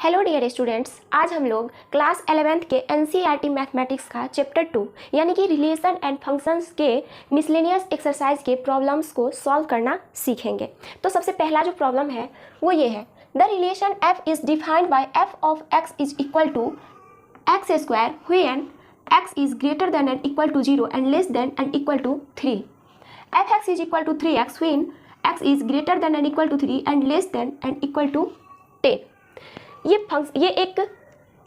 Hello dear students, आज हम लोग क्लास 11th के एनसीईआरटी मैथमेटिक्स का चैप्टर 2 यानी कि रिलेशन एंड फंक्शंस के मिसलेनियस एक्सरसाइज के प्रॉब्लम्स को सॉल्व करना सीखेंगे। तो सबसे पहला जो प्रॉब्लम है वो ये है, the relation f is defined by f of x is equal to x square when x is greater than and equal to 0 and less than and equal to 3। fx is equal to 3x when x is greater than and equal to 3 and less than and equal to 10। ये एक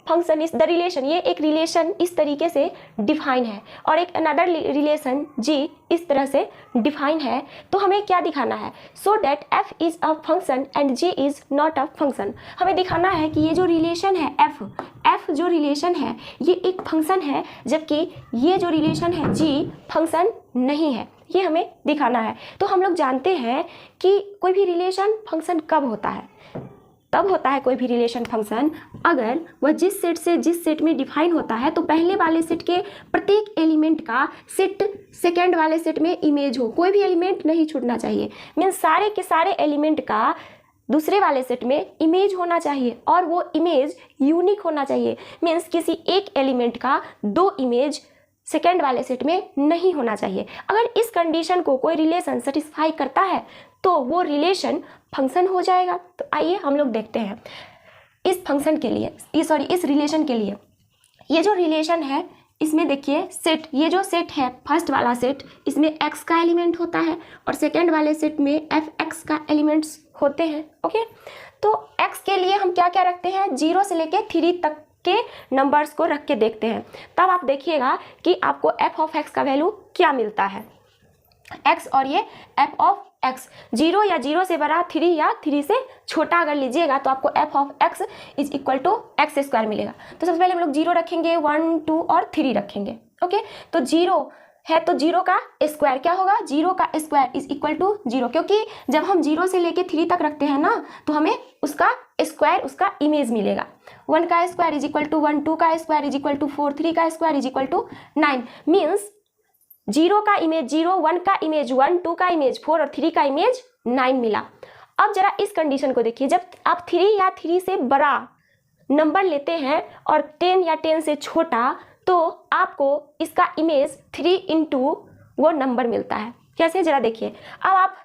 function इस the relation, ये एक relation इस तरीके से define है और एक अनदर रिलेशन g इस तरह से डिफाइन है। तो हमें क्या दिखाना है, so that f is a function and g is not a function. हमें दिखाना है कि ये जो रिलेशन है f जो रिलेशन है ये एक फंक्शन है, जबकि ये जो रिलेशन है g फंक्शन नहीं है। ये हमें दिखाना है। तो हम लोग जानते हैं कि कोई भी रिलेशन फंक्शन कब होता है, तब होता है कोई भी रिलेशन फंक्शन अगर वह जिस सेट से जिस सेट में डिफाइन होता है तो पहले वाले सेट के प्रत्येक एलिमेंट का सेट सेकेंड वाले सेट में इमेज हो। कोई भी एलिमेंट नहीं छूटना चाहिए, मीन्स सारे के सारे एलिमेंट का दूसरे वाले सेट में इमेज होना चाहिए और वो इमेज यूनिक होना चाहिए। मीन्स किसी एक एलिमेंट का दो इमेज सेकेंड वाले सेट में नहीं होना चाहिए। अगर इस कंडीशन को कोई रिलेशन सेटिस्फाई करता है तो वो रिलेशन फंक्शन हो जाएगा। तो आइए हम लोग देखते हैं इस फंक्शन के लिए, इस रिलेशन के लिए। ये जो रिलेशन है इसमें देखिए सेट, ये जो सेट है फर्स्ट वाला सेट, इसमें x का एलिमेंट होता है और सेकेंड वाले सेट में fx का एलिमेंट्स होते हैं। ओके, तो x के लिए हम क्या क्या रखते हैं, 0 से लेके 3 तक के नंबर्स को रख के देखते हैं। तब आप देखिएगा कि आपको f ऑफ x का वैल्यू क्या मिलता है। x और ये f ऑफ x 0 या 0 से बड़ा 3 या 3 से छोटा अगर लीजिएगा तो आपको f of x is equal to x square मिलेगा। तो सबसे पहले हम लोग 0 रखेंगे, 1 2 और 3 रखेंगे। ओके, तो 0 है तो 0 का स्क्वायर क्या होगा, 0 का स्क्वायर इज इक्वल टू 0, क्योंकि जब हम 0 से लेके 3 तक रखते हैं ना तो हमें उसका स्क्वायर, उसका इमेज मिलेगा। 1 का स्क्वायर इज इक्वल टू 1, 2 का स्क्वायर इज इक्वल टू 4, 3 का square is equal to 9। Means 0 का इमेज 0, 1 का इमेज 1, 2 का इमेज 4 और 3 का इमेज 9 मिला। अब जरा इस कंडीशन को देखिए, जब आप 3 या 3 से बड़ा नंबर लेते हैं और 10 या 10 से छोटा तो आपको इसका इमेज 3 इंटू वो नंबर मिलता है। कैसे, जरा देखिए। अब आप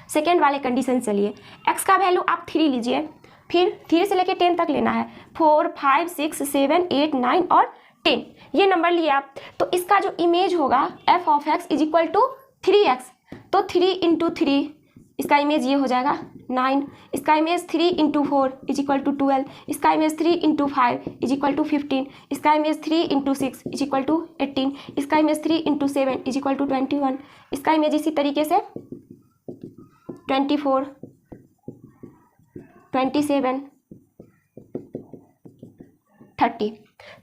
सेकेंड वाले कंडीशन चलिए, x का वैल्यू आप 3 लीजिए, फिर 3 से लेके 10 तक लेना है, 4 5 6 7 8 9 और 10 ये नंबर लिए आप। तो इसका जो इमेज होगा f of x is equal to 3x, तो 3 इंटू 3 इसका इमेज ये हो जाएगा 9, इसका image 3 into 4 is equal to 12, इसका image 3 into 5 is equal to 15, इसका image 3 into 6 is equal to 18, इसका image 3 into 7 is equal to 21, इसका इमेज इसी तरीके से 24 27 30।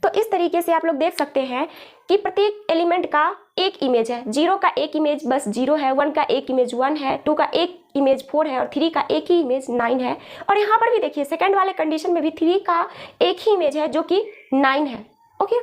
तो इस तरीके से आप लोग देख सकते हैं कि प्रत्येक एलिमेंट का एक इमेज है। 0 का एक इमेज बस 0 है, 1 का एक इमेज 1 है, 2 का एक इमेज 4 है और 3 का एक ही इमेज 9 है। और यहाँ पर भी देखिए सेकंड वाले कंडीशन में भी 3 का एक ही इमेज है जो कि 9 है। ओके,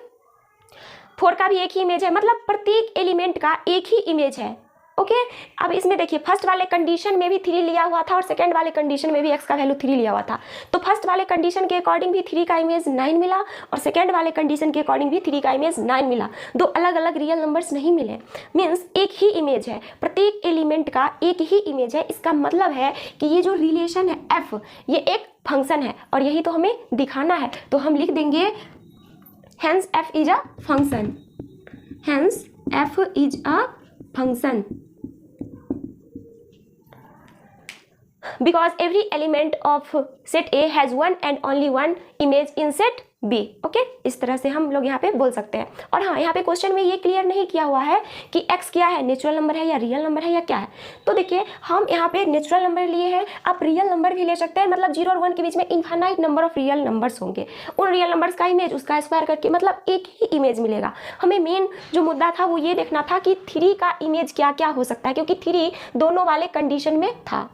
4 का भी एक ही इमेज है, मतलब प्रत्येक एलिमेंट का एक ही इमेज है। ओके, अब इसमें देखिए फर्स्ट वाले कंडीशन में भी 3 लिया हुआ था और सेकंड वाले कंडीशन में भी x का वैल्यू 3 लिया हुआ था। तो फर्स्ट वाले कंडीशन के अकॉर्डिंग भी 3 का इमेज 9 मिला और सेकंड वाले कंडीशन के अकॉर्डिंग भी 3 का इमेज 9 मिला। दो अलग अलग रियल नंबर्स नहीं मिले, मीन्स एक ही इमेज है, प्रत्येक एलिमेंट का एक ही इमेज है। इसका मतलब है कि ये जो रिलेशन है f ये एक फंक्शन है और यही तो हमें दिखाना है। तो हम लिख देंगे hence f is a function, hence f is a function because every element of set A has one and only one image in set B। Okay, इस तरह से हम लोग यहाँ पे बोल सकते हैं। और हाँ, यहाँ पे क्वेश्चन में ये क्लियर नहीं किया हुआ है कि x क्या है, नेचुरल नंबर है या रियल नंबर है या क्या है। तो देखिए हम यहाँ पे नेचुरल नंबर लिए हैं, आप रियल नंबर भी ले सकते हैं। मतलब 0 और 1 के बीच में infinite number of real numbers होंगे, उन रियल नंबर्स का इमेज उसका स्क्वायर करके मतलब एक ही इमेज मिलेगा। हमें मेन जो मुद्दा था वो ये देखना था कि 3 का इमेज क्या क्या हो सकता है, क्योंकि 3 दोनों वाले कंडीशन में था।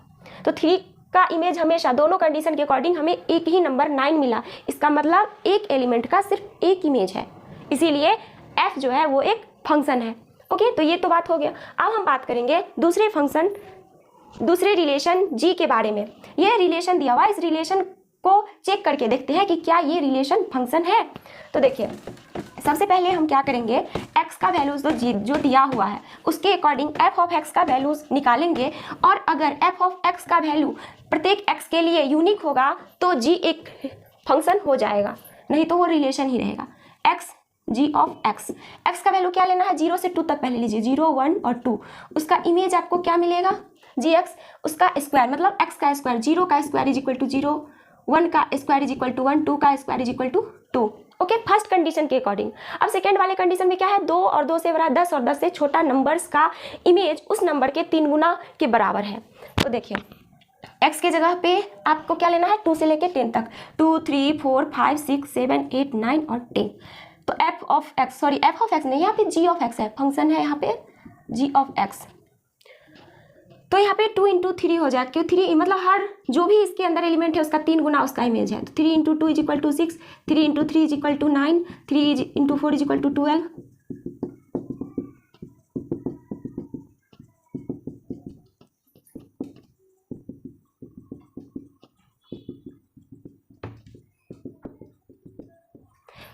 तो 3 का इमेज हमेशा दोनों कंडीशन के अकॉर्डिंग हमें एक ही नंबर 9 मिला। इसका मतलब एक एलिमेंट का सिर्फ एक इमेज है, इसीलिए f जो है वो एक फंक्शन है। ओके, तो ये तो बात हो गया। अब हम बात करेंगे दूसरे रिलेशन g के बारे में। यह रिलेशन दिया हुआ, इस रिलेशन को चेक करके देखते हैं कि क्या ये रिलेशन फंक्शन है। तो देखिए सबसे पहले हम क्या करेंगे, x का वैल्यूज जो दिया हुआ है उसके अकॉर्डिंग f ऑफ x का वैल्यूज निकालेंगे, और अगर f ऑफ x का वैल्यू प्रत्येक x के लिए यूनिक होगा तो g एक फंक्शन हो जाएगा, नहीं तो वो रिलेशन ही रहेगा। x g of x, x का वैल्यू क्या लेना है, 0 से 2 तक पहले लीजिए, 0 1 और 2। उसका इमेज आपको क्या मिलेगा, gx, उसका स्क्वायर मतलब x का स्क्वायर, 0 का स्क्वायर इज इक्वल टू 0, 1 का स्क्वायर इज इक्वल टू 1, 2 का square is equal to 2। Okay, first condition के अकॉर्डिंग। अब सेकेंड वाले कंडीशन में क्या है, 2 और 2 से बड़ा 10 और 10 से छोटा नंबर्स का इमेज उस नंबर के 3 गुना के बराबर है। तो देखिए x के जगह पे आपको क्या लेना है, 2 से लेके 10 तक, 2 3 4 5 6 7 8 9 और 10। तो f ऑफ x नहीं, यहाँ पे g ऑफ x है, फंक्शन है यहाँ पे g ऑफ x। तो यहाँ पे 2 इंटू 3 हो जाए, क्यों 3 मतलब हर जो भी इसके अंदर एलिमेंट है उसका 3 गुना उसका इमेज है। तो 3 into 2 is equal to 6, 3 into 3 is equal to 9, 3 into 4 is equal to 12।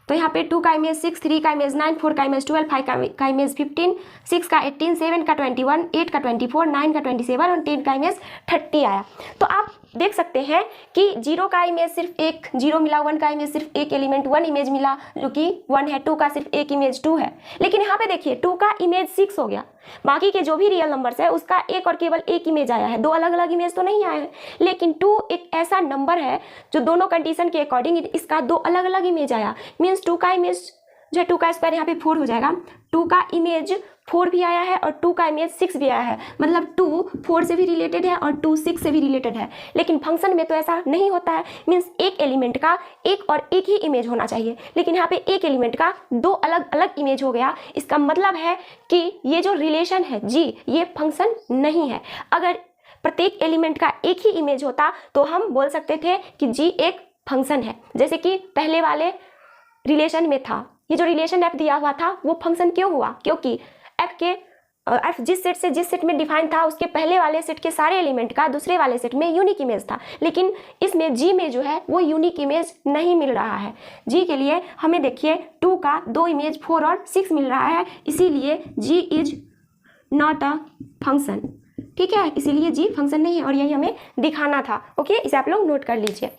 तो यहाँ पे 2 का इमेज 6, 3 का इमेज 9, 4 का इमेज 12, 5 का इमेज 15, 6 का 18, 7 का 21, 8 का 24, 9 का 27 और 10 का इमेज 30 आया। तो आप देख सकते हैं कि 0 का इमेज सिर्फ एक 0 मिला, 1 का इमेज सिर्फ एक एलिमेंट 1 इमेज मिला जो कि 1 है, 2 का सिर्फ एक इमेज 2 है। लेकिन यहाँ पे देखिए 2 का इमेज 6 हो गया, बाकी के जो भी रियल नंबर्स है उसका एक और केवल एक इमेज आया है, 2 अलग अलग इमेज तो नहीं आए हैं। लेकिन 2 एक ऐसा नंबर है जो दोनों कंडीशन के अकॉर्डिंग इसका 2 अलग अलग इमेज आया, मीन्स 2 का इमेज जो है 2 का स्क्वायर यहाँ पे 4 हो जाएगा, 2 का इमेज 4 भी आया है और 2 का इमेज 6 भी आया है, मतलब 2 4 से भी रिलेटेड है और 2 6 से भी रिलेटेड है। लेकिन फंक्शन में तो ऐसा नहीं होता है, मीन्स एक एलिमेंट का एक और एक ही इमेज होना चाहिए, लेकिन यहाँ पे एक एलिमेंट का 2 अलग अलग इमेज हो गया। इसका मतलब है कि ये जो रिलेशन है जी, ये फंक्शन नहीं है। अगर प्रत्येक एलिमेंट का एक ही इमेज होता तो हम बोल सकते थे कि जी एक फंक्शन है, जैसे कि पहले वाले रिलेशन में था। ये जो रिलेशन f दिया हुआ था वो फंक्शन क्यों हुआ, क्योंकि f जिस सेट में डिफाइन था उसके पहले वाले सेट के सारे एलिमेंट का दूसरे वाले सेट में यूनिक इमेज था, लेकिन इसमें g में जो है वो यूनिक इमेज नहीं मिल रहा है। g के लिए हमें देखिए 2 का 2 इमेज 4 और 6 मिल रहा है, इसीलिए g is not a function. ठीक है, इसीलिए g फंक्शन नहीं है और यही हमें दिखाना था। ओके, इसे आप लोग नोट कर लीजिए।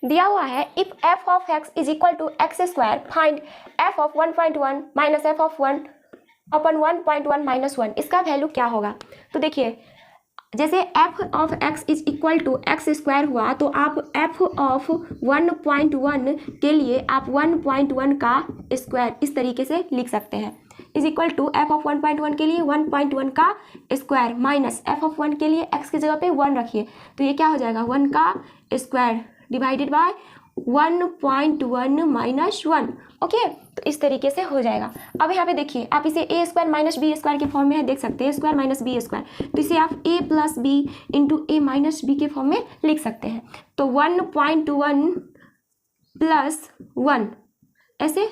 दिया हुआ है if f of x is equal to x square, find f of 1.1 minus f of 1 upon 1.1 minus 1, इसका वैल्यू क्या होगा। तो देखिए जैसे f of x is equal to x square हुआ तो आप f ऑफ 1.1 के लिए आप 1.1 का स्क्वायर इस तरीके से लिख सकते हैं, is equal to f of 1.1 के लिए 1.1 का स्क्वायर माइनस f ऑफ 1 के लिए x की जगह पे 1 रखिए, तो ये क्या हो जाएगा 1 का square divided by 1.1 minus 1। Okay, तो इस तरीके से हो जाएगा। अब यहाँ पे देखिए आप इसे a square minus b square के फॉर्म में है, देख सकते हैं स्क्वायर माइनस बी स्क्वायर, तो इसे आप a plus b into a minus b के फॉर्म में लिख सकते हैं। तो 1.1 प्लस 1 ऐसे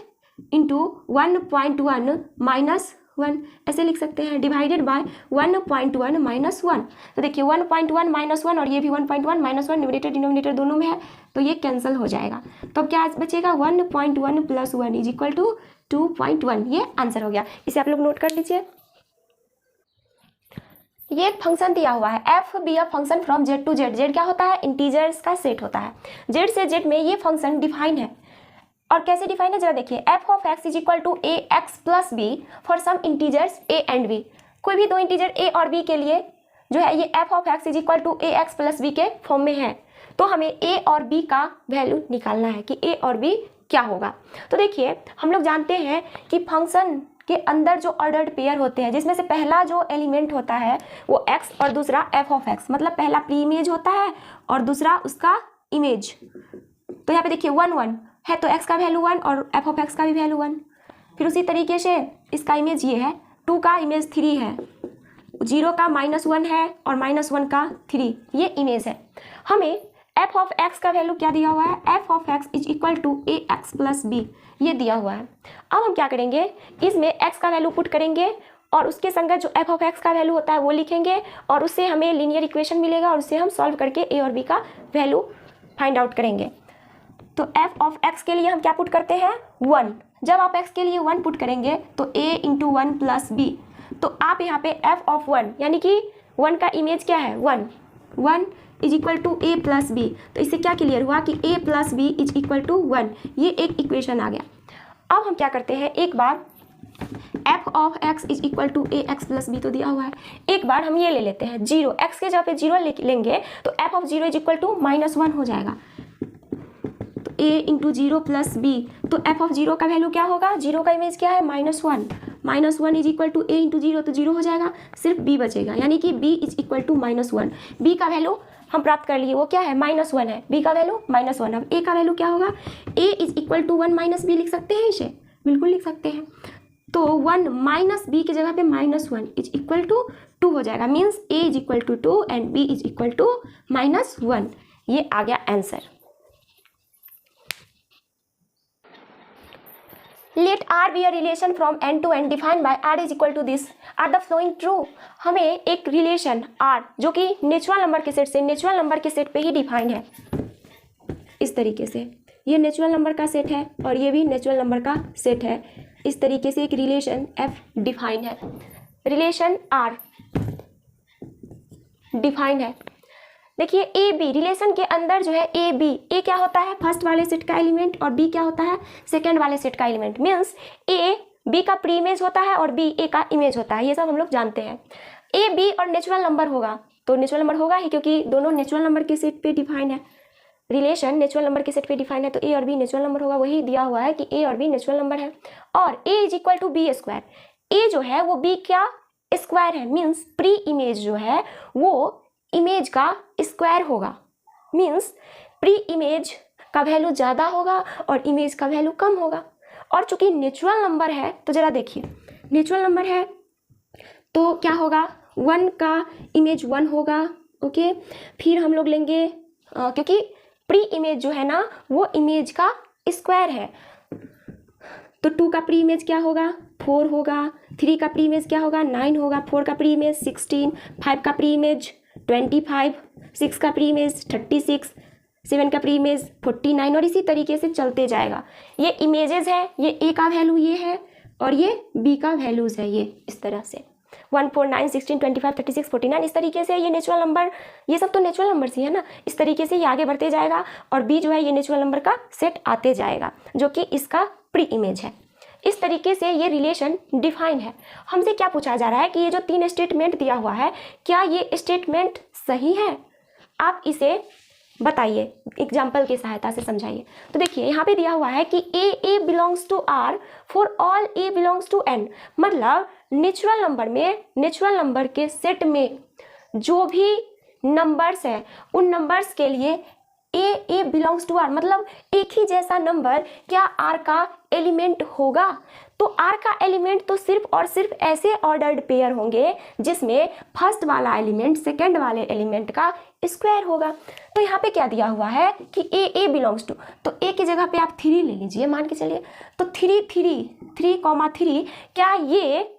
इंटू 1.1 माइनस 1 ऐसे लिख सकते हैं, डिवाइडेड बाय 1.1 माइनस 1। तो देखिए 1.1 माइनस 1 और ये भी 1.1 माइनस 1 न्यूमरेटर डिनोमिनेटर दोनों में है, तो ये कैंसिल हो जाएगा। तो अब क्या बचेगा 1.1 प्लस 1 इज इक्वल टू 2.1, ये आंसर हो गया। इसे आप लोग नोट कर लीजिए। ये एक फंक्शन दिया हुआ है f be a function from z to z। z क्या होता है, इंटीजर्स का सेट होता है। z से z में ये फंक्शन डिफाइन है, और कैसे डिफाइन है जरा देखिए, f of x is equal to A x plus b for some integers a and b। कोई भी दो इंटीजर a और b के लिए जो है ये f of x is equal to A x plus b के फॉर्म में है, तो हमें a और b का वैल्यू निकालना है कि a और b क्या होगा। तो देखिए हम लोग जानते हैं कि फंक्शन के अंदर जो ऑर्डर्ड पेयर होते हैं जिसमें से पहला जो एलिमेंट होता है वो x और दूसरा f ऑफ x, मतलब पहला प्री इमेज होता है और दूसरा उसका इमेज। तो यहाँ पे देखिए 1 1 है तो x का वैल्यू 1 और f ऑफ x का भी वैल्यू 1। फिर उसी तरीके से इसका इमेज ये है, 2 का इमेज 3 है, 0 का -1 है और -1 का 3, ये इमेज है। हमें f ऑफ x का वैल्यू क्या दिया हुआ है, f of x is equal to A x plus b, ये दिया हुआ है। अब हम क्या करेंगे, इसमें x का वैल्यू पुट करेंगे और उसके संगत जो एफ ऑफ एक्स का वैल्यू होता है वो लिखेंगे और उससे हमें लीनियर इक्वेशन मिलेगा और उससे हम सॉल्व करके ए और बी का वैल्यू फाइंड आउट करेंगे। तो एफ ऑफ एक्स के लिए हम क्या पुट करते हैं 1। जब आप एक्स के लिए 1 पुट करेंगे तो a इंटू 1 प्लस बी, तो आप यहाँ पे एफ ऑफ 1 यानी कि 1 का इमेज क्या है 1 is equal to a plus B. तो इससे क्या क्लियर हुआ कि a plus b is equal to 1, ये एक इक्वेशन आ गया। अब हम क्या करते हैं, एक बार F of X is equal to A x plus B तो दिया हुआ है, एक बार हम ये ले लेते हैं 0, एक्स के जगह पे 0 लेंगे तो f of 0 is equal to -1 हो जाएगा। तो a इंटू 0 प्लस बी, तो एफ ऑफ 0 का वैल्यू क्या होगा, 0 का इमेज क्या है -1 is equal to a into 0, तो 0 हो जाएगा, सिर्फ b बचेगा, यानी कि b is equal to -1। b का वैल्यू हम प्राप्त कर लिए, वो क्या है -1 है, b का वैल्यू -1। अब a का वैल्यू क्या होगा, a is equal to 1 minus b लिख सकते हैं, इसे बिल्कुल लिख सकते हैं। तो 1 माइनस बी की जगह पे -1 इज इक्वल टू 2 हो जाएगा, means a is equal to 2 and b is equal to -1। ये आ गया answer. Let R be a relation from n to n defined by R is equal to this. Are the following true? हमें एक relation R जो कि natural number के set से natural number के सेट पे ही डिफाइंड है, इस तरीके से ये नेचुरल नंबर का सेट है और ये भी नेचुरल नंबर का सेट है। इस तरीके से एक रिलेशन F डिफाइंड है, रिलेशन R डिफाइंड है। देखिए ए बी रिलेशन के अंदर जो है ए बी, ए क्या होता है फर्स्ट वाले सेट का एलिमेंट और बी क्या होता है सेकंड वाले सेट का एलिमेंट, मीन्स ए बी का प्री इमेज होता है और बी ए का इमेज होता है, ये सब हम लोग जानते हैं। ए बी और नेचुरल नंबर होगा तो नेचुरल नंबर होगा ही, क्योंकि दोनों नेचुरल नंबर के सेट पे डिफाइन है, रिलेशन नेचुरल नंबर के सेट पे डिफाइन है, तो ए और बी नेचुरल नंबर होगा, वही दिया हुआ है कि ए और बी नेचुरल नंबर है। और A is equal to B square, A जो है वो बी क्या स्क्वायर है, मीन्स प्री इमेज जो है वो इमेज का स्क्वायर होगा, मीन्स प्री इमेज का वैल्यू ज़्यादा होगा और इमेज का वैल्यू कम होगा। और चूंकि नेचुरल नंबर है तो ज़रा देखिए, नेचुरल नंबर है तो क्या होगा 1 का इमेज 1 होगा, ओके। फिर हम लोग लेंगे क्योंकि प्री इमेज जो है ना वो इमेज का स्क्वायर है, तो 2 का प्री इमेज क्या होगा 4 होगा, 3 का प्री इमेज क्या होगा 9 होगा, 4 का प्री इमेज 16, 5 का प्री इमेज 25, 6 का प्री इमेज 36, 7 का प्री इमेज 49 और इसी तरीके से चलते जाएगा। ये इमेजेस है, ये ए का वैल्यू ये है और ये बी का वैल्यूज है, ये इस तरह से 1, 4, 9, 16, 25, 36, 49 इस तरीके से ये नेचुरल नंबर, ये सब तो नेचुरल नंबर ही है ना, इस तरीके से ये आगे बढ़ते जाएगा और बी जो है ये नेचुरल नंबर का सेट आते जाएगा जो कि इसका प्री इमेज है। इस तरीके से ये रिलेशन डिफाइन है। हमसे क्या पूछा जा रहा है कि ये जो 3 स्टेटमेंट दिया हुआ है क्या ये स्टेटमेंट सही है, आप इसे बताइए, एग्जाम्पल की सहायता से समझाइए। तो देखिए यहाँ पे दिया हुआ है कि A belongs to R for all A belongs to N, मतलब नेचुरल नंबर में नेचुरल नंबर के सेट में जो भी नंबर्स है उन नंबर्स के लिए ए बिलोंग्स टू आर, मतलब एक ही जैसा नंबर क्या आर का एलिमेंट होगा। तो आर का एलिमेंट तो सिर्फ और सिर्फ ऐसे ऑर्डर्ड पेयर होंगे जिसमें फर्स्ट वाला एलिमेंट सेकंड वाले एलिमेंट का स्क्वायर होगा। तो यहाँ पे क्या दिया हुआ है कि ए बिलोंग्स टू, तो ए की जगह पे आप 3 ले लीजिए मान के चलिए, तो 3 क्या ये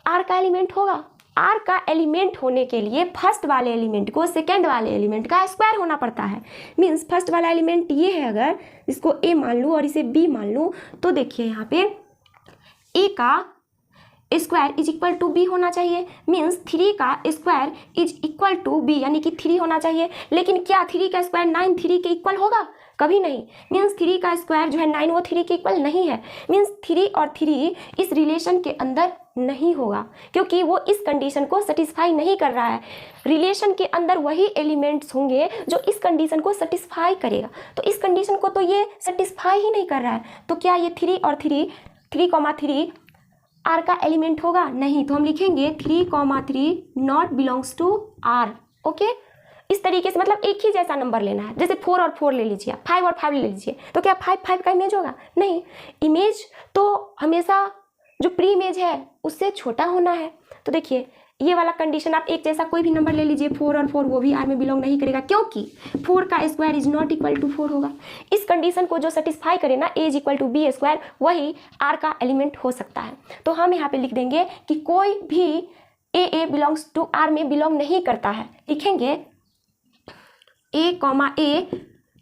आर का एलिमेंट होगा। आर का एलिमेंट होने के लिए फर्स्ट वाले एलिमेंट को सेकंड वाले एलिमेंट का स्क्वायर होना पड़ता है, मीन्स फर्स्ट वाला एलिमेंट ये है, अगर इसको ए मान लूँ और इसे बी मान लूँ तो देखिए यहाँ पे ए का square is equal to b होना चाहिए, मीन्स 3 का square is equal to b, यानी कि 3 होना चाहिए। लेकिन क्या 3 का स्क्वायर 9 3 के इक्वल होगा, कभी नहीं, मीन्स 3 का स्क्वायर जो है 9 वो 3 के इक्वल नहीं है, मीन्स 3 और 3 इस रिलेशन के अंदर नहीं होगा क्योंकि वो इस कंडीशन को सेटिस्फाई नहीं कर रहा है। रिलेशन के अंदर वही एलिमेंट्स होंगे जो इस कंडीशन को सेटिस्फाई करेगा, तो इस कंडीशन को तो ये सेटिस्फाई ही नहीं कर रहा है। तो क्या ये 3 और 3 आर का एलिमेंट होगा, नहीं, तो हम लिखेंगे 3, not belongs to R, okay. इस तरीके से मतलब एक ही जैसा नंबर लेना है, जैसे 4 और 4 ले लीजिए, 5 और 5 ले लीजिए, तो क्या 5 का इमेज होगा, नहीं, इमेज तो हमेशा जो प्री इमेज है उससे छोटा होना है। तो देखिए ये वाला कंडीशन आप एक जैसा कोई भी नंबर ले लीजिए 4 और 4, वो भी आर में बिलोंग नहीं करेगा, क्योंकि 4 का square is not equal to 4 होगा। इस कंडीशन को जो सेटिस्फाई करे ना, A is equal to B square, वही आर का एलिमेंट हो सकता है। तो हम यहाँ पे लिख देंगे कि कोई भी ए बिलोंग्स टू आर में बिलोंग नहीं करता है। लिखेंगे A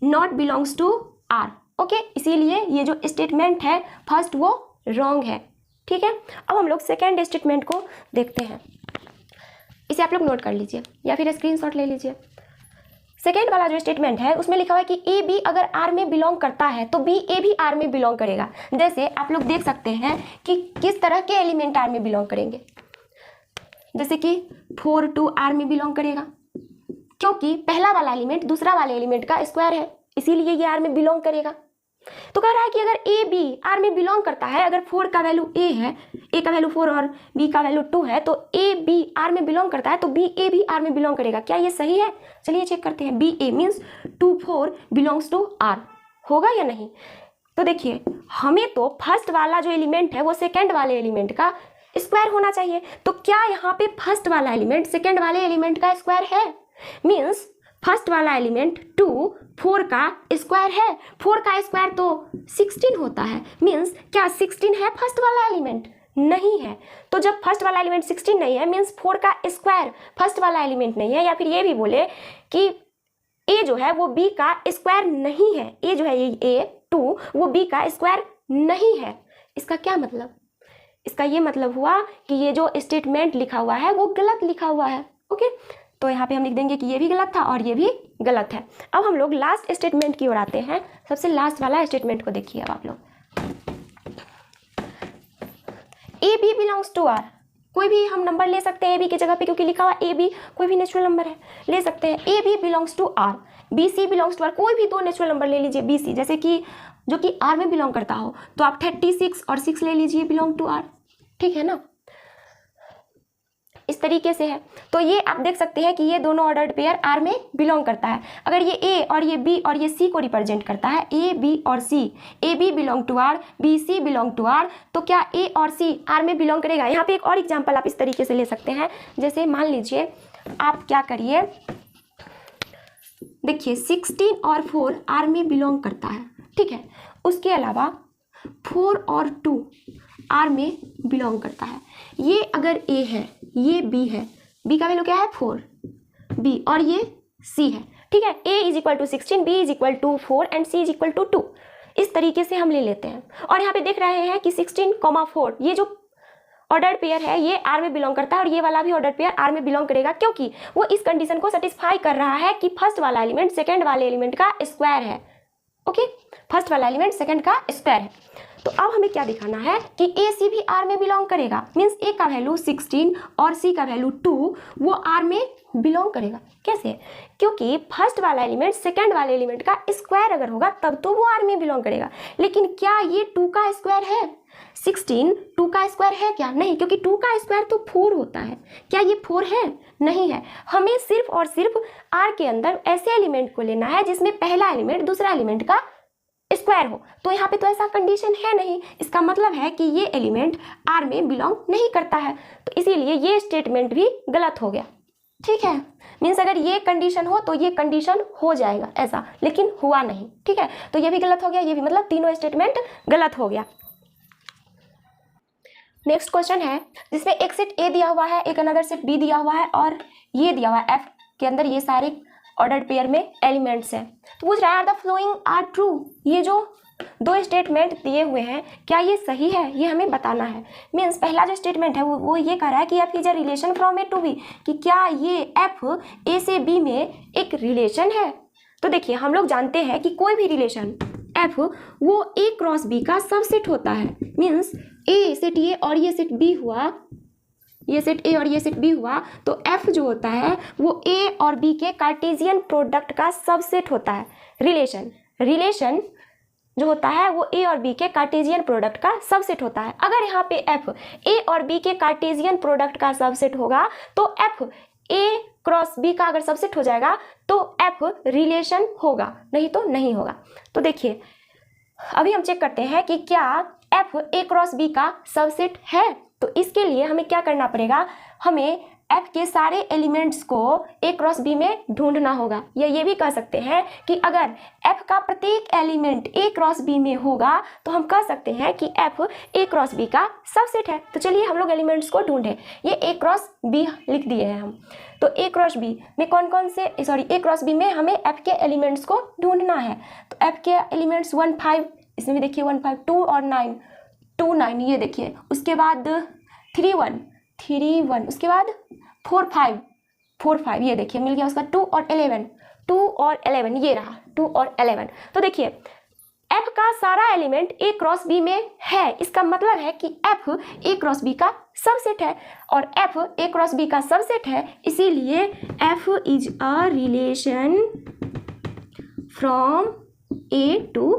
not belongs to R. Okay, इसीलिए ये जो स्टेटमेंट है फर्स्ट वो रॉन्ग है। ठीक है, अब हम लोग सेकेंड स्टेटमेंट को देखते हैं। इसे आप लोग नोट कर लीजिए या फिर स्क्रीनशॉट ले लीजिए। सेकेंड वाला जो स्टेटमेंट है उसमें लिखा हुआ है कि ए बी अगर आर में बिलोंग करता है तो बी ए भी आर में बिलोंग करेगा। जैसे आप लोग देख सकते हैं कि किस तरह के एलिमेंट आर में बिलोंग करेंगे। जैसे कि 4 टू आर में बिलोंग करेगा, क्योंकि पहला वाला एलिमेंट दूसरा वाले एलिमेंट का स्क्वायर है, इसीलिए ये आर में बिलोंग करेगा। तो कह रहा है कि अगर ए बी आर में बिलोंग करता है, अगर 4 का वैल्यू ए है, ए का वैल्यू 4 और बी का वैल्यू 2 है, तो ए बी आर में बिलोंग करता है तो बी ए भी आर में बिलोंग करेगा। क्या ये सही है? चलिए चेक करते हैं। B a means 2 4 belongs to R, होगा या नहीं? तो देखिए, हमें तो फर्स्ट वाला जो एलिमेंट है वो सेकेंड वाले एलिमेंट का स्क्वायर होना चाहिए। तो क्या यहाँ पे फर्स्ट वाला एलिमेंट सेकेंड वाले एलिमेंट का स्क्वायर है? मीन्स फर्स्ट वाला एलिमेंट 2 4 का स्क्वायर है। 4 का स्क्वायर तो 16 होता है। मीन्स क्या 16 है फर्स्ट वाला एलिमेंट? नहीं है। तो जब फर्स्ट वाला एलिमेंट 16 नहीं है, मीन्स 4 का स्क्वायर फर्स्ट वाला एलिमेंट नहीं है। या फिर ये भी बोले कि ए जो है वो बी का स्क्वायर नहीं है। ए जो है ये A2 वो बी का स्क्वायर नहीं है। इसका क्या मतलब? इसका ये मतलब हुआ कि ये जो स्टेटमेंट लिखा हुआ है वो गलत लिखा हुआ है। ओके, तो यहाँ पे हम लिख देंगे कि ये भी गलत था और ये भी गलत है। अब हम लोग लास्ट स्टेटमेंट की ओर आते हैं। सबसे लास्ट वाला स्टेटमेंट को देखिए। अब आप लोग a b belongs to R, कोई भी हम नंबर ले सकते हैं ए बी की जगह पे, क्योंकि लिखा हुआ ए बी कोई भी नेचुरल नंबर है, ले सकते हैं। A b belongs to R, B c belongs to R, कोई भी 2 नेचुरल नंबर ले लीजिए बी सी, जैसे कि जो कि आर में बिलोंग करता हो। तो आप 36 और 6 ले लीजिए बिलोंग टू आर। ठीक है ना, इस तरीके से है। तो ये आप देख सकते हैं कि ये दोनों ऑर्डर्ड पेयर आर में बिलोंग करता है। अगर ये ए और ये बी और ये सी को रिप्रेजेंट करता है, ए बी और C, A B belong to R, B C belong to R, तो क्या ए और सी आर में बिलोंग करेगा? यहाँ पे एक और एग्जांपल आप इस तरीके से ले सकते हैं। जैसे मान लीजिए आप क्या करिए, देखिए 16 और 4 आर में बिलोंग करता है। ठीक है, उसके अलावा 4 और 2 आर में बिलोंग करता है। ये अगर ए है, ये बी है, बी का वैल्यू क्या है 4 बी, और ये सी है। ठीक है, A is equal to 16, B is equal to 4 and C is equal to 2। इस तरीके से हम ले लेते हैं। और यहाँ पे देख रहे हैं कि 16, 4 ये जो ऑर्डर्ड पेयर है ये आर में बिलोंग करता है, और ये वाला भी ऑर्डर्ड पेयर आर में बिलोंग करेगा, क्योंकि वो इस कंडीशन को सेटिस्फाई कर रहा है कि फर्स्ट वाला एलिमेंट सेकेंड वाले एलिमेंट का स्क्वायर है। ओके, फर्स्ट वाला एलिमेंट सेकेंड का स्क्वायर है। तो अब हमें क्या दिखाना है कि ए सी भी आर में बिलोंग करेगा। मीन्स ए का वैल्यू 16 और सी का वैल्यू 2 वो आर में बिलोंग करेगा। कैसे? क्योंकि फर्स्ट वाला एलिमेंट सेकेंड वाले एलिमेंट का स्क्वायर अगर होगा तब तो वो आर में बिलोंग करेगा। लेकिन क्या ये 2 का स्क्वायर है? 16 2 का स्क्वायर है क्या? नहीं, क्योंकि 2 का स्क्वायर तो 4 होता है। क्या ये 4 है? नहीं है। हमें सिर्फ और सिर्फ आर के अंदर ऐसे एलिमेंट को लेना है जिसमें पहला एलिमेंट दूसरा एलिमेंट का स्क्वायर हो। तो यहाँ पे तो ऐसा कंडीशन है नहीं। इसका मतलब है कि ये एलिमेंट आर में बिलोंग नहीं करता है, तो इसीलिए ये स्टेटमेंट भी गलत हो गया। ठीक है, मीन्स अगर ये कंडीशन हो तो ये कंडीशन हो जाएगा ऐसा, लेकिन हुआ नहीं। ठीक है, तो ये भी गलत हो गया, ये भी, मतलब तीनों स्टेटमेंट गलत हो गया। नेक्स्ट क्वेश्चन है जिसमें एक सेट ए दिया हुआ है, एक अनदर सेट बी दिया हुआ है, और ये दिया हुआ है एफ के अंदर ये सारे ऑर्डर्ड पेयर में एलिमेंट्स हैं। तो पूछ रहा है are the following are true. ये जो 2 स्टेटमेंट दिए हुए हैं क्या ये सही है? ये हमें बताना है। मीन्स पहला जो स्टेटमेंट है वो ये कह रहा है कि f is a relation from a to b, कि क्या ये एफ ए से बी में एक रिलेशन है। तो देखिए, हम लोग जानते हैं कि कोई भी रिलेशन एफ वो ए क्रॉस बी का सबसेट होता है। मीन्स ए सेट ए और ये सेट बी हुआ, ये सेट ए और ये सेट बी हुआ, तो एफ जो होता है वो ए और बी के कार्टेशियन प्रोडक्ट का सबसेट होता है। रिलेशन जो होता है वो ए और बी के कार्टेशियन प्रोडक्ट का सबसेट होता है। अगर यहाँ पे एफ ए और बी के कार्टेशियन प्रोडक्ट का सबसेट होगा तो एफ ए क्रॉस बी का अगर सबसेट हो जाएगा तो एफ रिलेशन होगा, नहीं तो नहीं होगा। तो देखिए, अभी हम चेक करते हैं कि क्या एफ ए क्रॉस बी का सबसेट है। तो इसके लिए हमें क्या करना पड़ेगा, हमें F के सारे एलिमेंट्स को A क्रॉस B में ढूंढना होगा, या ये भी कह सकते हैं कि अगर F का प्रत्येक एलिमेंट A क्रॉस B में होगा तो हम कह सकते हैं कि F A क्रॉस B का सबसेट है। तो चलिए हम लोग एलिमेंट्स को ढूंढें। ये A क्रॉस B लिख दिए हैं हम। तो A क्रॉस B में कौन कौन से A क्रॉस B में हमें F के एलिमेंट्स को ढूंढना है। तो F के एलिमेंट्स 1 5, इसमें भी देखिए 1 5, 2 और 9, 2 9, ये देखिए। उसके बाद 3 1, 3 1, उसके बाद 4 5, 4 5, ये देखिए मिल गया। उसका 2 और 11, 2 और 11, ये रहा 2 और 11। तो देखिए F का सारा एलिमेंट A क्रॉस B में है, इसका मतलब है कि F A क्रॉस B का सबसेट है, और F A क्रॉस B का सबसेट है, इसीलिए F is a relation from A to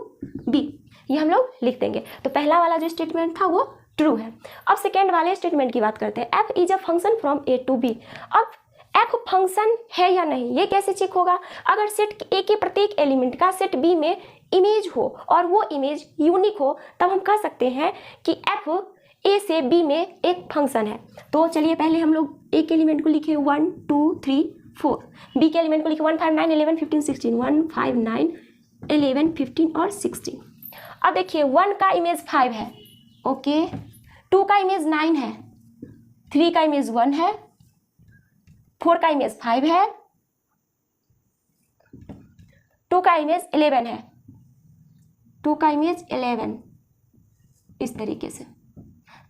B, ये हम लोग लिख देंगे। तो पहला वाला जो स्टेटमेंट था वो ट्रू है। अब सेकेंड वाले स्टेटमेंट की बात करते हैं। F is a function from A to B। अब F फंक्शन है या नहीं, ये कैसे चेक होगा। अगर सेट A के प्रत्येक एलिमेंट का सेट B में इमेज हो और वो इमेज यूनिक हो, तब हम कह सकते हैं कि F A से B में एक फंक्शन है। तो चलिए पहले हम लोग A के एलिमेंट को लिखे 1 2 3 4, B के एलिमेंट को लिखे 1 5 9 11 15 16, 1 5 9 11 15 और 16। अब देखिए 1 का इमेज 5 है, ओके, 2 का इमेज 9 है, 3 का इमेज 1 है, 4 का इमेज 5 है, 2 का इमेज 11 है, 2 का इमेज 11, इस तरीके से।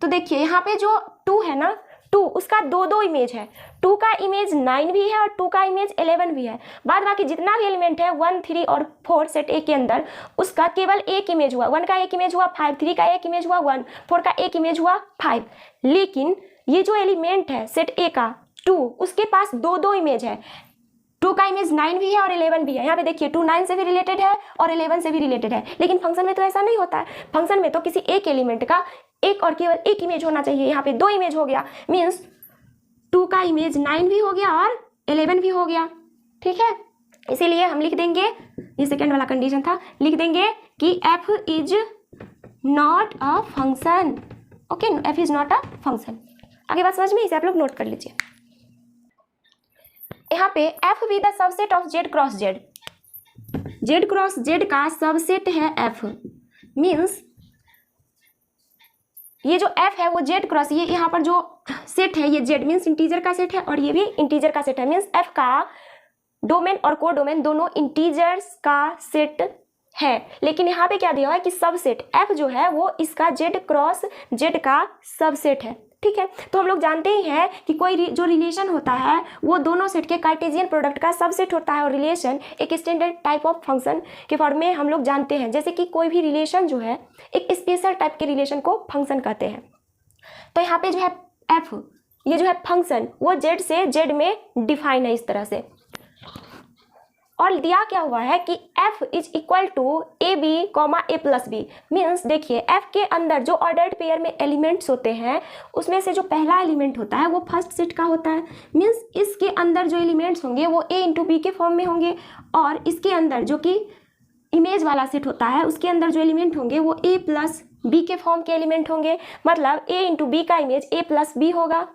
तो देखिए यहाँ पे जो 2 है ना, 2 उसका दो इमेज है, 2 का इमेज 9 भी है और 2 का इमेज 11 भी है। बाद बाकी जितना भी एलिमेंट है 1 3 और 4 सेट A के अंदर, उसका केवल एक इमेज हुआ, 1 का एक इमेज हुआ 5, 3 का एक इमेज हुआ 1, 4 का एक इमेज हुआ 5। लेकिन ये जो एलिमेंट है सेट A का 2, उसके पास दो इमेज है, 2 का इमेज 9 भी है और 11 भी है। यहाँ पे देखिए 2 9 से भी रिलेटेड है और 11 से भी रिलेटेड है, लेकिन फंक्शन में तो ऐसा नहीं होता है। फंक्शन में तो किसी एक एलिमेंट का एक और केवल एक इमेज होना चाहिए। यहाँ पे 2 इमेज हो गया, मीन्स 2 का इमेज 9 भी हो गया और 11 भी हो गया, ठीक है। इसीलिए हम लिख देंगे, ये सेकेंड वाला कंडीशन था, लिख देंगे कि F is not a function, okay, F is not a function. आगे बात समझ में, इसे आप लोग नोट कर लीजिए। यहाँ पे F भी the subset of Z cross Z, Z cross Z का सबसेट है F, मीन्स ये जो F है वो Z क्रॉस, ये यहाँ पर जो सेट है ये Z मीन्स इंटीजर का सेट है और ये भी इंटीजर का सेट है, मीन्स F का डोमेन और को डोमेन दोनों इंटीजर्स का सेट है। लेकिन यहाँ पे क्या दिया हुआ है कि सबसेट F जो है वो इसका Z क्रॉस Z का सबसेट है, ठीक है। तो हम लोग जानते ही हैं कि कोई जो रिलेशन होता है वो दोनों सेट के कार्टेशियन प्रोडक्ट का सबसेट होता है, और रिलेशन एक स्टैंडर्ड टाइप ऑफ फंक्शन के फॉर्म में हम लोग जानते हैं। जैसे कि कोई भी रिलेशन जो है एक स्पेशल टाइप के रिलेशन को फंक्शन कहते हैं। तो यहाँ पे जो है F, ये जो है फंक्शन, वो Z से Z में डिफाइन है इस तरह से, और दिया क्या हुआ है कि F is equal to AB, A plus B। Means देखिए F के अंदर जो ऑर्डर्ड पेयर में एलिमेंट्स होते हैं उसमें से जो पहला एलिमेंट होता है वो फर्स्ट सेट का होता है, मीन्स इसके अंदर जो एलिमेंट्स होंगे वो A इंटू B के फॉर्म में होंगे, और इसके अंदर जो कि इमेज वाला सेट होता है उसके अंदर जो एलिमेंट होंगे वो A प्लस B के फॉर्म के एलिमेंट होंगे। मतलब A इंटू B का इमेज A प्लस B होगा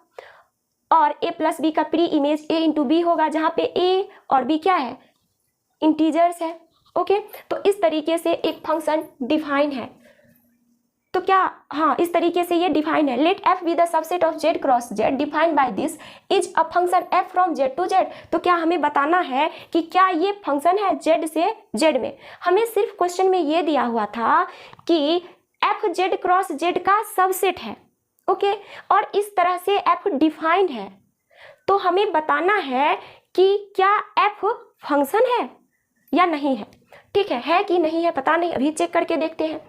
और A प्लस B का pre image A into B होगा, जहाँ पे A और B क्या है, इंटीजर्स है, ओके। तो इस तरीके से एक फंक्शन डिफाइन है। तो क्या, हाँ, इस तरीके से ये डिफाइन है। Let F be the subset of Z cross Z defined by this is a function F from Z to Z। तो क्या हमें बताना है कि क्या ये फंक्शन है Z से Z में। हमें सिर्फ क्वेश्चन में ये दिया हुआ था कि F Z क्रॉस Z का सबसेट है, ओके, और इस तरह से F डिफाइंड है। तो हमें बताना है कि क्या F फंक्शन है या नहीं है, ठीक है कि नहीं है पता नहीं, अभी चेक करके देखते हैं।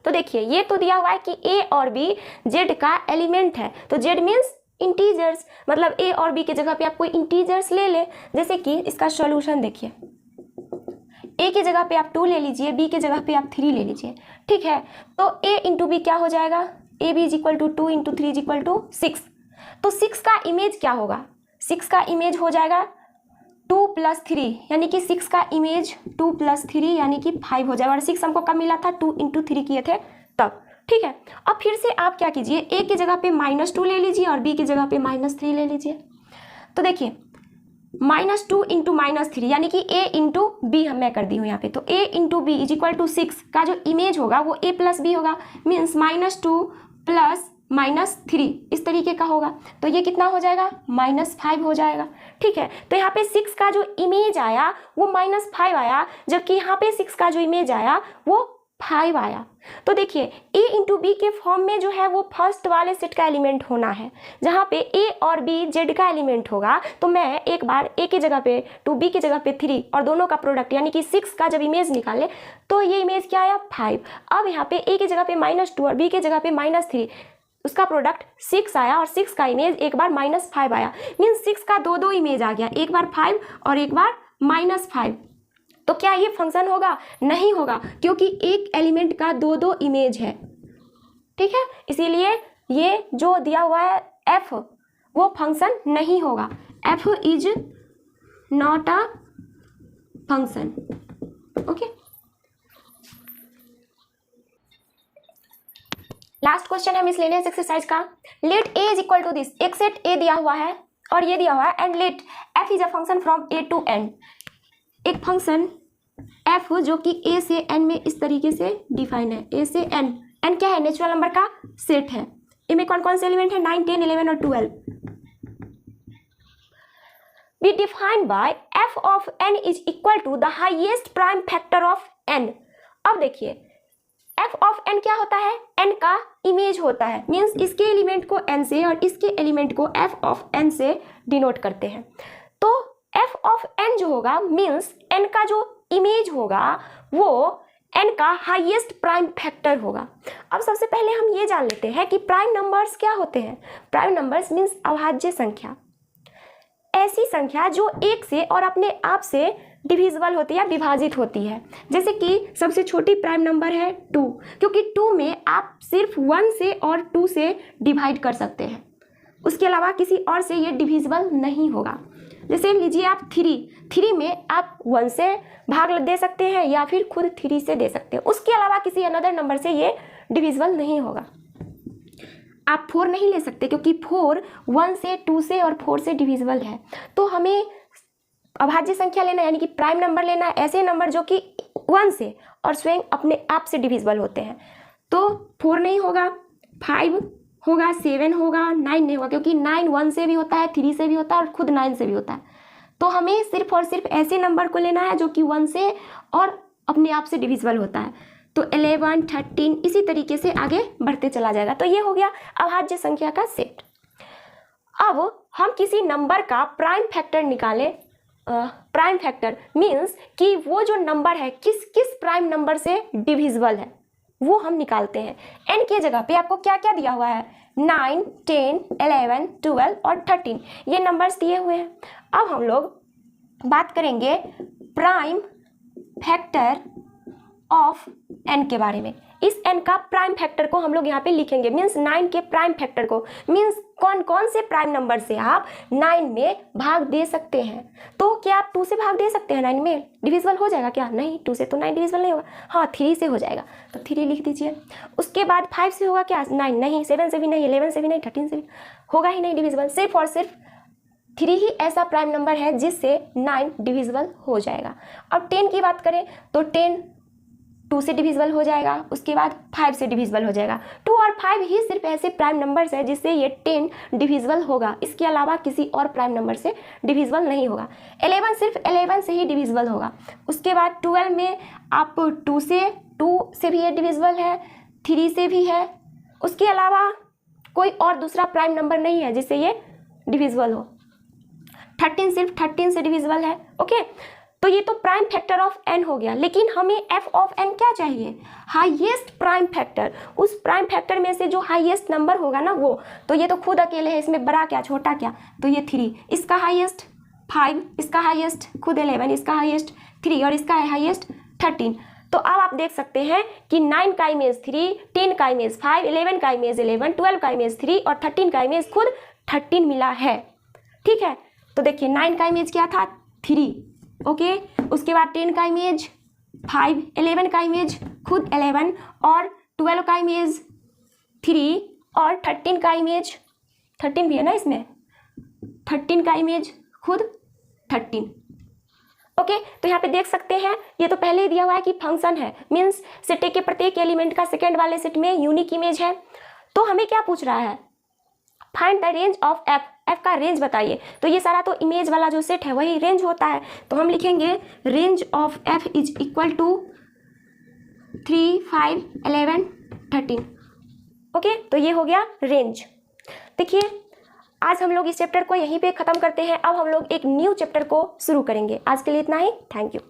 तो देखिए ये तो दिया हुआ है कि A और B Z का एलिमेंट है, तो Z मीन्स इंटीजर्स, मतलब A और B के जगह पे आप कोई इंटीजर्स ले ले। जैसे कि इसका सॉल्यूशन देखिए, A की जगह पे आप 2 ले लीजिए, B की जगह पे आप 3 ले लीजिए, ठीक है। तो A इंटू बी क्या हो जाएगा, a b is equal to 2 into 3 is equal to 6। तो 6 का इमेज क्या होगा, 6 का इमेज हो जाएगा 2 प्लस 3, यानी कि 6 का इमेज 2 प्लस 3 यानी कि 5 हो जाएगा। और 6 हमको कब मिला था, 2 इंटू 3 किए थे तब, ठीक है। अब फिर से आप क्या कीजिए, A की जगह पे -2 ले लीजिए और B की जगह पे -3 ले लीजिए। तो देखिए -2 इंटू -3 यानी कि a इंटू बी मैं कर दी हूँ यहाँ पे, तो a into b is equal to 6 का जो इमेज होगा वो a प्लस बी होगा, मीन्स -2 प्लस -3 इस तरीके का होगा। तो ये कितना हो जाएगा, -5 हो जाएगा। ठीक है, तो यहाँ पे 6 का जो इमेज आया वो -5 आया, जबकि यहाँ पे 6 का जो इमेज आया वो 5 आया। तो देखिए a इंटू बी के फॉर्म में जो है वो फर्स्ट वाले सेट का एलिमेंट होना है, जहाँ पे a और b z का एलिमेंट होगा। तो मैं एक बार a की जगह पे 2, b की जगह पे 3 और दोनों का प्रोडक्ट यानी कि 6 का जब इमेज निकाले तो ये इमेज क्या आया, 5। अब यहाँ पे a की जगह पे -2 और b की जगह पे -3, उसका प्रोडक्ट 6 आया और 6 का इमेज एक बार -5 आया, मीन्स 6 का दो इमेज आ गया, एक बार 5 और एक बार -5। तो क्या ये फंक्शन होगा, नहीं होगा, क्योंकि एक एलिमेंट का दो इमेज है। ठीक है, इसीलिए ये जो दिया हुआ है f वो फंक्शन नहीं होगा, f is not a function. Okay, last question है मिसलेनियस एक्सरसाइज का। Let a is equal to this, एक सेट a दिया हुआ है और ये दिया हुआ है, and let f is a function from a to n। एक फंक्शन f जो कि a से n में इस तरीके से डिफाइन है, a से n, n क्या है, नेचुरल नंबर का सेट है। इनमें कौन कौन से एलिमेंट है, 9, 10, 11 और 12। Be defined by f of n is equal to the highest prime factor of n। अब देखिए f ऑफ n क्या होता है, n का इमेज होता है, मीन्स इसके एलिमेंट को n से और इसके एलिमेंट को f ऑफ n से डिनोट करते हैं। तो f ऑफ n जो होगा मीन्स n का जो इमेज होगा वो n का हाईएस्ट प्राइम फैक्टर होगा। अब सबसे पहले हम ये जान लेते हैं कि प्राइम नंबर्स क्या होते हैं। प्राइम नंबर्स मीन्स अभाज्य संख्या, ऐसी संख्या जो एक से और अपने आप से डिविजिबल होती है, विभाजित होती है। जैसे कि सबसे छोटी प्राइम नंबर है 2, क्योंकि 2 में आप सिर्फ 1 से और 2 से डिवाइड कर सकते हैं, उसके अलावा किसी और से ये डिविजिबल नहीं होगा। जैसे लीजिए आप 3 में आप 1 से भाग दे सकते हैं या फिर खुद 3 से दे सकते हैं, उसके अलावा किसी अनदर नंबर से ये डिविजिबल नहीं होगा। आप 4 नहीं ले सकते क्योंकि 4 1 से, 2 से और 4 से डिविजिबल है। तो हमें अभाज्य संख्या लेना यानी कि प्राइम नंबर लेना, ऐसे नंबर जो कि 1 से और स्वयं अपने आप से डिविजिबल होते हैं। तो 4 नहीं होगा, 5 होगा, 7 होगा, 9 नहीं होगा, क्योंकि 9 1 से भी होता है, 3 से भी होता है और खुद 9 से भी होता है। तो हमें सिर्फ और सिर्फ ऐसे नंबर को लेना है जो कि 1 से और अपने आप से डिविजिबल होता है। तो 11, 13 इसी तरीके से आगे बढ़ते चला जाएगा। तो ये हो गया अभाज्य संख्या का सेट। अब हम किसी नंबर का प्राइम फैक्टर निकालें। प्राइम फैक्टर मीन्स कि वो जो नंबर है किस किस प्राइम नंबर से डिविजिबल है वो हम निकालते हैं। n के जगह पे आपको क्या क्या दिया हुआ है, 9, 10, 11, 12 और 13 ये नंबर्स दिए हुए हैं। अब हम लोग बात करेंगे प्राइम फैक्टर ऑफ n के बारे में। इस n का प्राइम फैक्टर को हम लोग यहाँ पे लिखेंगे, मीन्स 9 के प्राइम फैक्टर को, मीन्स कौन कौन से प्राइम नंबर से आप 9 में भाग दे सकते हैं। तो क्या आप 2 से भाग दे सकते हैं 9 में, डिविजिबल हो जाएगा क्या, नहीं, 2 से तो 9 डिविजिबल नहीं होगा। हाँ, 3 से हो जाएगा, तो 3 लिख दीजिए। उसके बाद 5 से होगा क्या, 9 नहीं, 7 से भी नहीं, 11 से भी नहीं, 13 से भी होगा ही नहीं डिविजिबल। सिर्फ और सिर्फ 3 ही ऐसा प्राइम नंबर है जिससे 9 डिविजिबल हो जाएगा। अब 10 की बात करें तो 10 2 से डिविजिबल हो जाएगा, उसके बाद 5 से डिविजिबल हो जाएगा। 2 और 5 ही सिर्फ ऐसे प्राइम नंबर्स है जिससे ये 10 डिविजिबल होगा, इसके अलावा किसी और प्राइम नंबर से डिविजिबल नहीं होगा। 11 सिर्फ 11 से ही डिविजिबल होगा। उसके बाद 12 में आप 2 से भी ये डिविजिबल है, 3 से भी है, उसके अलावा कोई और दूसरा प्राइम नंबर नहीं है जिससे ये डिविजिबल हो। 13 सिर्फ 13 से डिविजिबल है। ओके, तो ये तो प्राइम फैक्टर ऑफ n हो गया, लेकिन हमें f ऑफ n क्या चाहिए, हाईएस्ट प्राइम फैक्टर। उस प्राइम फैक्टर में से जो हाईएस्ट नंबर होगा ना वो, तो ये तो खुद अकेले है, इसमें बड़ा क्या छोटा क्या, तो ये 3, इसका हाईएस्ट 5, इसका हाईएस्ट खुद 11, इसका हाईएस्ट 3 और इसका हाईएस्ट 13। तो अब आप देख सकते हैं कि 9 का इमेज 3, 10 का इमेज 5, 11 का इमेज 11, 12 का इमेज 3 और 13 का इमेज खुद 13 मिला है। ठीक है, तो देखिए 9 का इमेज क्या था, 3, ओके, उसके बाद 10 का इमेज 5, 11 का इमेज खुद 11 और 12 का इमेज 3 और 13 का इमेज 13 भी है ना इसमें, 13 का इमेज खुद 13। ओके, तो यहाँ पे देख सकते हैं ये तो पहले ही दिया हुआ है कि फंक्शन है, मीन्स सेट के प्रत्येक एलिमेंट का सेकेंड वाले सेट में यूनिक इमेज है। तो हमें क्या पूछ रहा है, find the range of F, F का रेंज बताइए। तो ये सारा तो इमेज वाला जो सेट है वही रेंज होता है, तो हम लिखेंगे range of f is equal to 3, 5, 11, 13। Okay, तो ये हो गया रेंज। देखिए आज हम लोग इस चैप्टर को यहीं पे ख़त्म करते हैं। अब हम लोग एक न्यू चैप्टर को शुरू करेंगे। आज के लिए इतना ही, थैंक यू।